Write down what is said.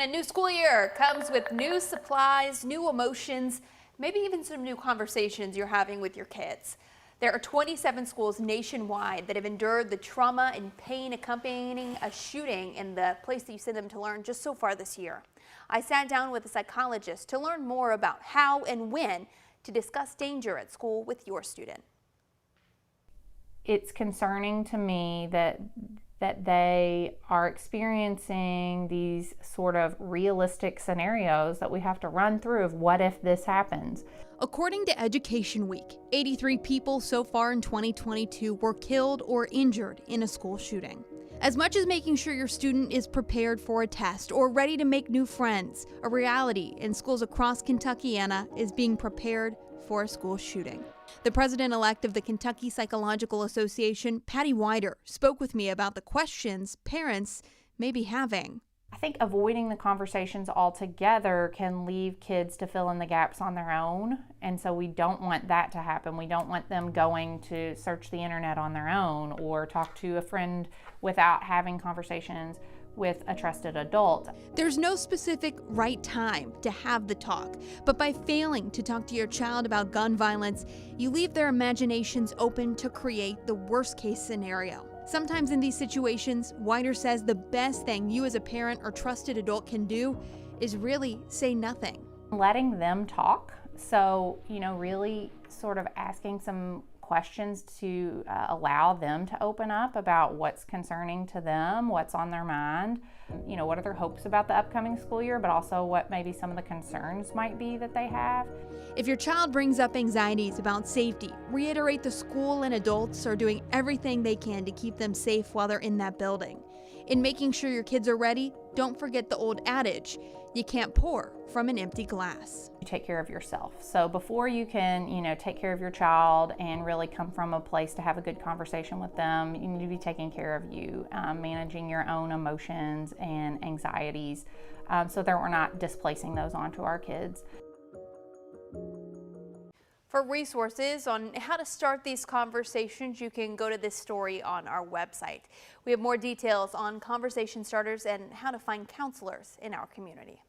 A new school year comes with new supplies, new emotions, maybe even some new conversations you're having with your kids. There are 27 schools nationwide that have endured the trauma and pain accompanying a shooting in the place that you send them to learn just so far this year. I sat down with a psychologist to learn more about how and when to discuss danger at school with your student. It's concerning to me that they are experiencing these sort of realistic scenarios that we have to run through of what if this happens. According to Education Week, 83 people so far in 2022 were killed or injured in a school shooting. As much as making sure your student is prepared for a test or ready to make new friends, a reality in schools across Kentuckiana is being prepared for a school shooting. The president-elect of the Kentucky Psychological Association, Patty Wider, spoke with me about the questions parents may be having. I think avoiding the conversations altogether can leave kids to fill in the gaps on their own, and so we don't want that to happen. We don't want them going to search the internet on their own or talk to a friend without having conversations with a trusted adult. There's no specific right time to have the talk, but by failing to talk to your child about gun violence, you leave their imaginations open to create the worst-case scenario. Sometimes in these situations, Wider says the best thing you as a parent or trusted adult can do is really say nothing. Letting them talk, so, really sort of asking some questions to allow them to open up about what's concerning to them, what's on their mind, what are their hopes about the upcoming school year, but also what maybe some of the concerns might be that they have. If your child brings up anxieties about safety, reiterate the school and adults are doing everything they can to keep them safe while they're in that building. In making sure your kids are ready, don't forget the old adage, you can't pour from an empty glass. You take care of yourself. So before you can, take care of your child and really come from a place to have a good conversation with them, you need to be taking care of you, managing your own emotions and anxieties so that we're not displacing those onto our kids. For resources on how to start these conversations, you can go to this story on our website. We have more details on conversation starters and how to find counselors in our community.